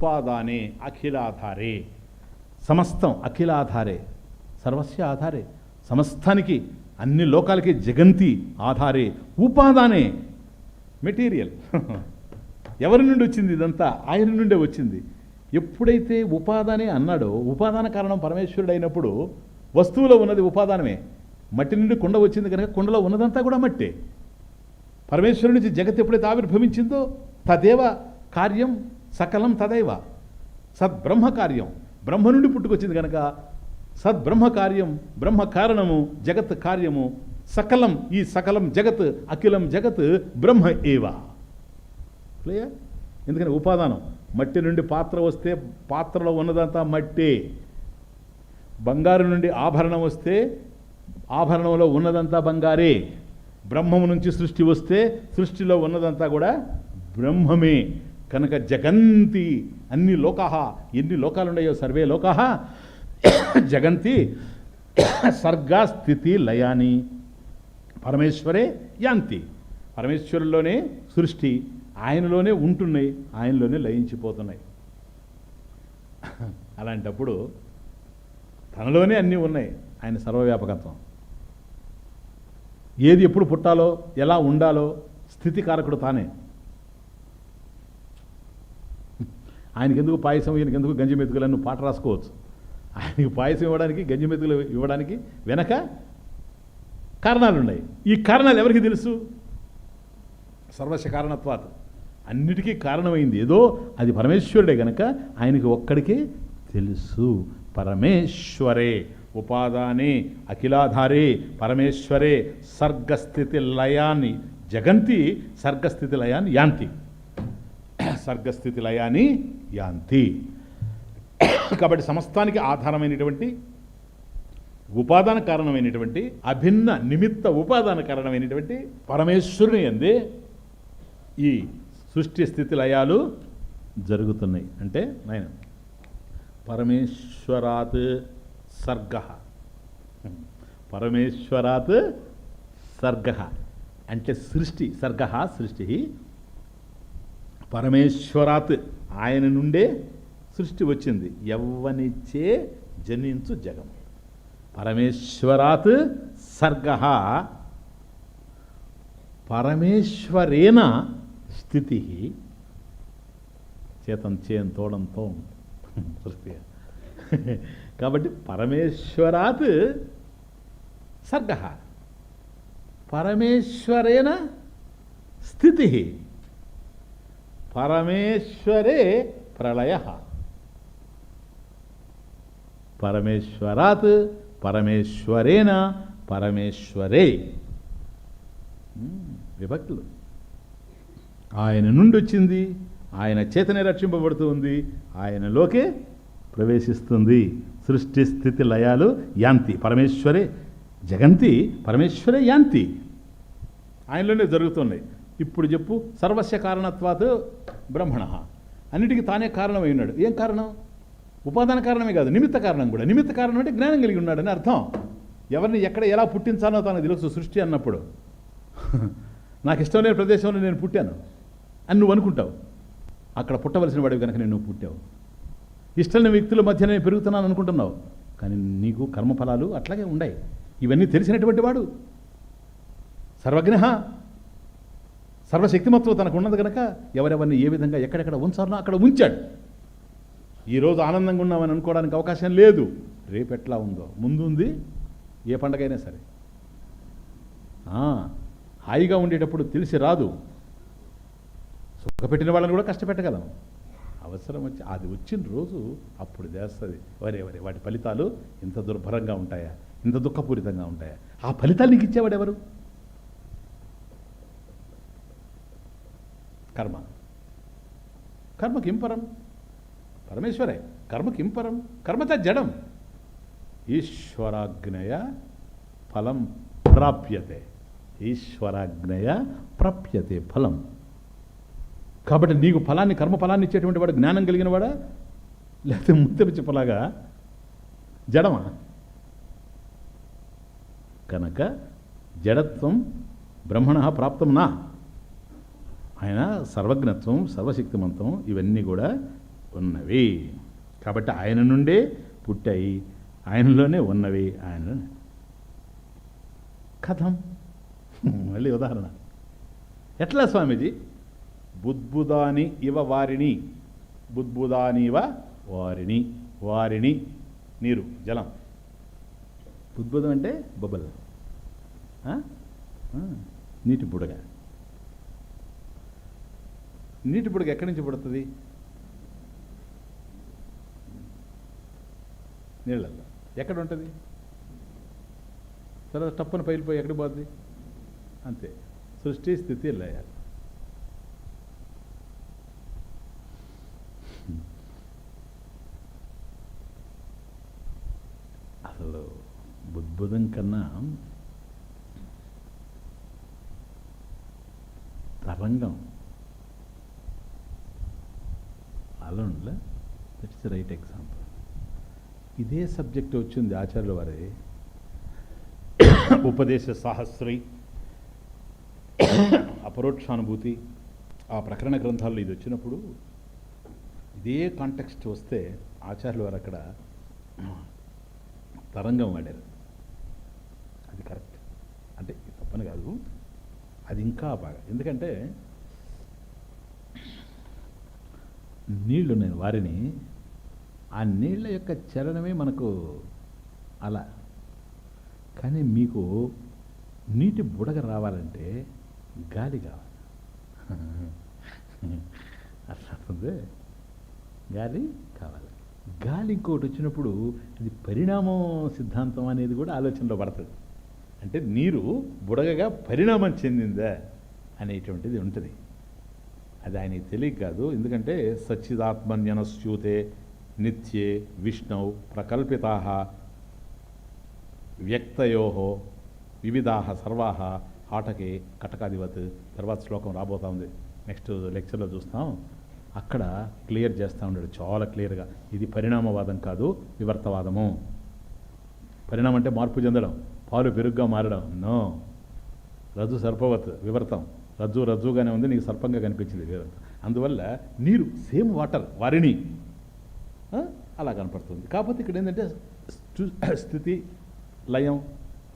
ఉపాదానే అఖిలాధారే, సమస్తం అఖిలాధారే, సర్వస్య ఆధారే, సమస్తానికి అన్ని లోకాలకి జగంతి ఆధారే, ఉపాదానే మెటీరియల్. ఎవరి నుండి వచ్చింది ఇదంతా? ఆయన నుండే వచ్చింది. ఎప్పుడైతే ఉపాదానే అన్నాడో, ఉపాదాన కారణం పరమేశ్వరుడు అయినప్పుడు వస్తువులో ఉన్నది ఉపాదానమే. మట్టి నుండి కుండ వచ్చింది కనుక కుండలో ఉన్నదంతా కూడా మట్టే. పరమేశ్వరుడి నుంచి జగత్ ఎప్పుడైతే ఆవిర్భవించిందో తదేవ కార్యం సకలం తదైవ, సద్బ్రహ్మ కార్యం బ్రహ్మ నుండి పుట్టుకొచ్చింది కనుక సద్బ్రహ్మ కార్యం, బ్రహ్మ కారణము, జగత్ కార్యము, సకలం, ఈ సకలం జగత్, అఖిలం జగత్ బ్రహ్మ ఏవా. క్లియర్? ఎందుకని ఉపాదానం. మట్టి నుండి పాత్ర వస్తే పాత్రలో ఉన్నదంతా మట్టే. బంగారు నుండి ఆభరణం వస్తే ఆభరణంలో ఉన్నదంతా బంగారే. బ్రహ్మము నుంచి సృష్టి వస్తే సృష్టిలో ఉన్నదంతా కూడా బ్రహ్మమే. కనుక జగంతి, అన్ని లోకాహ, ఎన్ని లోకాలున్నాయో సర్వే లోకాహ జగంతి సర్గా స్థితి లయాని పరమేశ్వరే యాంతి. పరమేశ్వరుల్లోనే సృష్టి, ఆయనలోనే ఉంటున్నాయి, ఆయనలోనే లయించిపోతున్నాయి. అలాంటప్పుడు తనలోనే అన్నీ ఉన్నాయి. ఆయన సర్వవ్యాపకత్వం. ఏది ఎప్పుడు పుట్టాలో, ఎలా ఉండాలో స్థితికారకుడు తానే. ఆయనకెందుకు పాయసం, ఈయనకెందుకు గంజి మెతుకులని నువ్వు పాట రాసుకోవచ్చు. ఆయనకి పాయసం ఇవ్వడానికి, గంజి మెతుకులు ఇవ్వడానికి వెనక కారణాలున్నాయి. ఈ కారణాలు ఎవరికి తెలుసు? సర్వస్య కారణత్వాత్, అన్నిటికీ కారణమైంది ఏదో అది పరమేశ్వరుడే గనక ఆయనకి ఒక్కడికే తెలుసు. పరమేశ్వరే ఉపాదానే అఖిలాధారే పరమేశ్వరే సర్గస్థితి లయాన్ని జగంతి, సర్గస్థితి లయాన్ని యాంతి, సర్గస్థితి లయాన్ని యాంతి. కాబట్టి సమస్తానికి ఆధారమైనటువంటి ఉపాదాన కారణమైనటువంటి అభిన్న నిమిత్త ఉపాదాన కారణమైనటువంటి పరమేశ్వరుని యందే ఈ సృష్టి స్థితి లయాలు జరుగుతున్నాయి. అంటే నాయన పరమేశ్వరాత్ సర్గ, పరమేశ్వరాత్ సర్గ అంటే సృష్టి, సర్గ సృష్టి, పరమేశ్వరాత్ ఆయన నుండే సృష్టి వచ్చింది. ఎవ్వనిచ్చే జనించు జగం. పరమేశ్వరాత్ సర్గ పరమేశ్వరేణ స్థితి, చేతం చేన్ తోడంతో సృష్టి. కాబట్టి పరమేశ్వరాత్ సర్గ పరమేశ్వరేణ స్థితి, పరమేశ్వరే ప్రళయ. పరమేశ్వరాత్ పరమేశ్వరేణ పరమేశ్వరే విభక్తులు. ఆయన నుండి వచ్చింది, ఆయన చేతనే రక్షింపబడుతుంది, ఆయనలోకే ప్రవేశిస్తుంది. సృష్టి స్థితి లయాలు యాంతి పరమేశ్వరే జగంతి, పరమేశ్వరే యాంతి, ఆయనలోనే జరుగుతున్నాయి. ఇప్పుడు చెప్పు, సర్వస్య కారణత్వాత్ బ్రహ్మణ, అన్నిటికీ తానే కారణమై ఉన్నాడు. ఏం కారణం? ఉపాదాన కారణమే కాదు, నిమిత్త కారణం కూడా. నిమిత్త కారణం అంటే జ్ఞానం కలిగి ఉన్నాడని అర్థం. ఎవరిని ఎక్కడ ఎలా పుట్టించాలో తనకు తెలుసు. సృష్టి అన్నప్పుడు నాకు ఇష్టం లేని ప్రదేశంలో నేను పుట్టాను అని నువ్వు అనుకుంటావు. అక్కడ పుట్టవలసిన వాడివి కనుక నేను పుట్టావు. ఇష్టం లేని వ్యక్తుల మధ్య నేను పెరుగుతున్నాను అనుకుంటున్నావు, కానీ నీకు కర్మఫలాలు అట్లాగే ఉన్నాయి. ఇవన్నీ తెలిసినటువంటి వాడు సర్వజ్ఞ, సర్వశక్తిమత్వం తనకు ఉన్నది కనుక ఎవరెవరిని ఏ విధంగా ఎక్కడెక్కడ ఉంచాలనో అక్కడ ఉంచాడు. ఈరోజు ఆనందంగా ఉన్నామని అనుకోవడానికి అవకాశం లేదు. రేపు ఎట్లా ఉందో ముందు ఉంది. ఏ పండగైనా సరే హాయిగా ఉండేటప్పుడు తెలిసి రాదు. సుఖపెట్టిన వాళ్ళని కూడా కష్టపెట్టగలం. అవసరం వచ్చి అది వచ్చిన రోజు అప్పుడు చేస్తుంది. వరే వాటి ఫలితాలు ఇంత దుర్భరంగా ఉంటాయా, ఇంత దుఃఖపూరితంగా ఉంటాయా? ఆ ఫలితాలు నీకు ఇచ్చేవాడు ఎవరు? కర్మ. కర్మ కిం పరం? పరమేశ్వరే. కర్మ కిం పరం? కర్మత జడం. ఈశ్వరాజ్ఞయ ఫలం ప్రాప్యతే, ఈశ్వరాజ్ఞయ ప్రాప్యతే ఫలం. కాబట్టి నీకు ఫలాన్ని, కర్మ ఫలాన్ని ఇచ్చేటువంటి వాడు జ్ఞానం కలిగిన వాడా, లేకపోతే ముత్తెపిచ్చిపలాగా జడమా? కనుక జడత్వం బ్రహ్మణ ప్రాప్తం నా. ఆయన సర్వజ్ఞత్వం, సర్వశక్తిమంతం, ఇవన్నీ కూడా ఉన్నవి. కాబట్టి ఆయన నుండే పుట్టాయి, ఆయనలోనే ఉన్నవి. ఆయన కథం. మళ్ళీ ఉదాహరణ. ఎట్లా స్వామీజీ? బుద్బుదాని ఇవ వారిని, బుద్బుదానివ వారిని, వారిని నీరు జలం. బుద్బుదం అంటే బొబ్బల్, నీటి బుడగ. నీటి బుడగ ఎక్కడి నుంచి పుడుతుంది? నీళ్ళల్లో. ఎక్కడ ఉంటుంది? తర్వాత టప్పున పైలిపోయి ఎక్కడికి పోతుంది? అంతే. సృష్టి స్థితి లయ. అసలు బుద్బుదం కన్నా తరంగం అలోన్లా, దట్స్ ద రైట్ ఎగ్జాంపుల్. ఇదే సబ్జెక్ట్ వచ్చింది ఆచార్యుల వారి ఉపదేశ సాహస్రి, అపరోక్షానుభూతి, ఆ ప్రకరణ గ్రంథాల్లో ఇది వచ్చినప్పుడు ఇదే కాంటెక్స్ట్ వస్తే ఆచార్యుల వారు అక్కడ తరంగం వాడారు. అది కరెక్ట్, అంటే తప్పని కాదు, అది ఇంకా బాగా. ఎందుకంటే నీళ్లు నేను వారిని, ఆ నీళ్ళ యొక్క చలనమే మనకు అలా. కానీ మీకు నీటి బుడగ రావాలంటే గాలి కావాలి. అట్లా ఉంది, గాలి కావాలి. గాలి ఇంకోటి వచ్చినప్పుడు ఇది పరిణామం సిద్ధాంతం అనేది కూడా ఆలోచనలో పడుతుంది. అంటే నీరు బుడగగా పరిణామం చెందిందా అనేటువంటిది ఉంటుంది. అది ఆయనకి తెలియక కాదు. ఎందుకంటే సచ్చిదాత్మన్యనస్యూతే నిత్యే విష్ణౌ ప్రకల్పితా వ్యక్తయో వివిధా సర్వా ఆటకే కటకాదివత్. తర్వాత శ్లోకం రాబోతా ఉంది, నెక్స్ట్ లెక్చర్లో చూస్తాం. అక్కడ క్లియర్ చేస్తూ ఉన్నాడు చాలా క్లియర్గా. ఇది పరిణామవాదం కాదు, వివర్తవాదము. పరిణామం అంటే మార్పు చెందడం, పాలు పెరుగుగా మారడం. నో, రజ్జు సర్పవత్ వివర్తం. రజ్జు రజ్జుగానే ఉంది, నీకు సర్పంగా కనిపించింది వివర్తం. అందువల్ల నీరు సేమ్ వాటర్, వారిని అలా కనపడుతుంది. కాకపోతే ఇక్కడ ఏంటంటే స్థితి, లయం,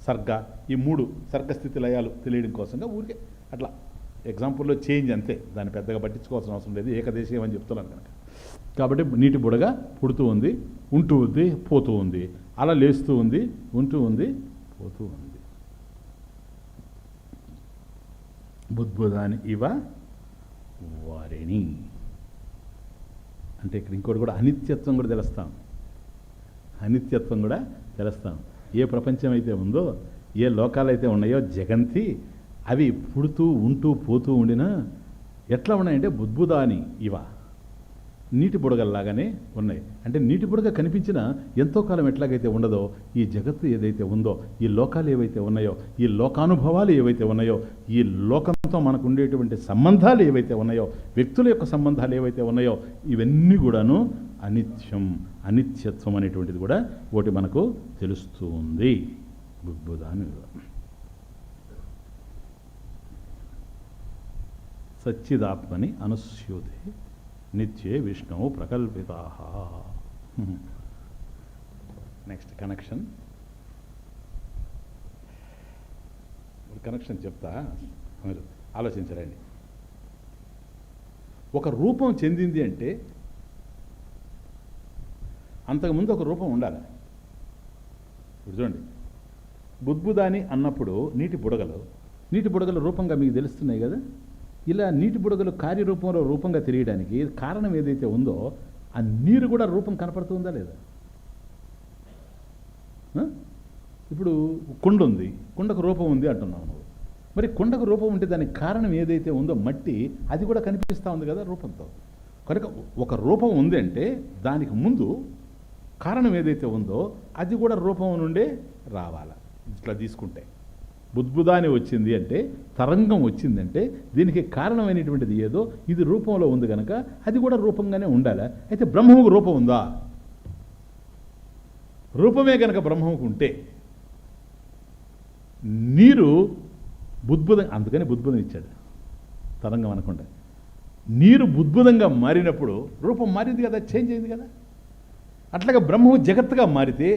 సర్గ, ఈ మూడు సర్గస్థితి లయాలు తెలియడం కోసంగా ఊరికే అట్లా ఎగ్జాంపుల్లో చేంజ్ అంతే. దాన్ని పెద్దగా పట్టించుకోవాల్సిన అవసరం లేదు, ఏకదేశీయం అని చెప్తున్నాను కనుక. కాబట్టి నీటి బుడగ పుడుతూ ఉంది, ఉంటూ ఉంది, పోతూ ఉంది, అలా లేస్తూ ఉంది, ఉంటూ ఉంది, పోతూ ఉంది. బుద్బుదాని ఇవ వారిని అంటే ఇక్కడ ఇంకోటి కూడా అనిత్యత్వం కూడా తెలుస్తాం. అనిత్యత్వం కూడా తెలుస్తాం. ఏ ప్రపంచం అయితే ఉందో, ఏ లోకాలైతే ఉన్నాయో జగంతి, అవి పుడుతూ ఉంటూ పోతూ ఉండినా ఎట్లా ఉన్నాయంటే బుద్బుదాని ఇవ, నీటి బుడగల్లాగానే ఉన్నాయి. అంటే నీటి బుడగ కనిపించిన ఎంతో కాలం ఎట్లాగైతే ఉండదో, ఈ జగత్తు ఏదైతే ఉందో, ఈ లోకాలు ఏవైతే ఉన్నాయో, ఈ లోకానుభవాలు ఏవైతే ఉన్నాయో, ఈ లోకంతో మనకు ఉండేటువంటి సంబంధాలు ఏవైతే ఉన్నాయో, వ్యక్తుల యొక్క సంబంధాలు ఏవైతే ఉన్నాయో, ఇవన్నీ కూడాను అనిత్యం, అనిత్యత్వం అనేటువంటిది కూడా ఒకటి మనకు తెలుస్తూ ఉంది. బుద్బుదాని సచ్చిదాత్మని అనుస్యూతే నిత్యే విష్ణువు ప్రకల్పితా. Next connection. కనెక్షన్ చెప్తా, మీరు ఆలోచించరండి. ఒక రూపం చెందింది అంటే అంతకుముందు ఒక రూపం ఉండాలి. ఇప్పుడు చూడండి, బుద్బుదాని అన్నప్పుడు నీటి బుడగలు రూపంగా మీకు తెలుస్తున్నాయి కదా. ఇలా నీటి బుడగలు కార్యరూపంలో రూపంగా తెలియడానికి కారణం ఏదైతే ఉందో, ఆ నీరు కూడా రూపం కనపడుతుందా లేదా? ఇప్పుడు కుండ ఉంది, కుండకు రూపం ఉంది అంటున్నావు నువ్వు. మరి కుండకు రూపం ఉంటే దానికి కారణం ఏదైతే ఉందో మట్టి, అది కూడా కనిపిస్తూ ఉంది కదా రూపంతో. కనుక ఒక రూపం ఉంది అంటే దానికి ముందు కారణం ఏదైతే ఉందో అది కూడా రూపం నుండే రావాలి. ఇట్లా తీసుకుంటే బుద్బుదాని వచ్చింది అంటే, తరంగం వచ్చిందంటే దీనికి కారణమైనటువంటిది ఏదో ఇది రూపంలో ఉంది కనుక అది కూడా రూపంగానే ఉండాలి. అయితే బ్రహ్మముకు రూపం ఉందా? రూపమే కనుక బ్రహ్మముకు ఉంటే నీరు బుద్బుదం, అందుకని బుద్బుదం ఇచ్చాడు, తరంగం అనకుండా. నీరు బుద్భుతంగా మారినప్పుడు రూపం మారింది కదా, చేంజ్ అయింది కదా. అట్లాగే బ్రహ్మము జగత్తుగా మారితే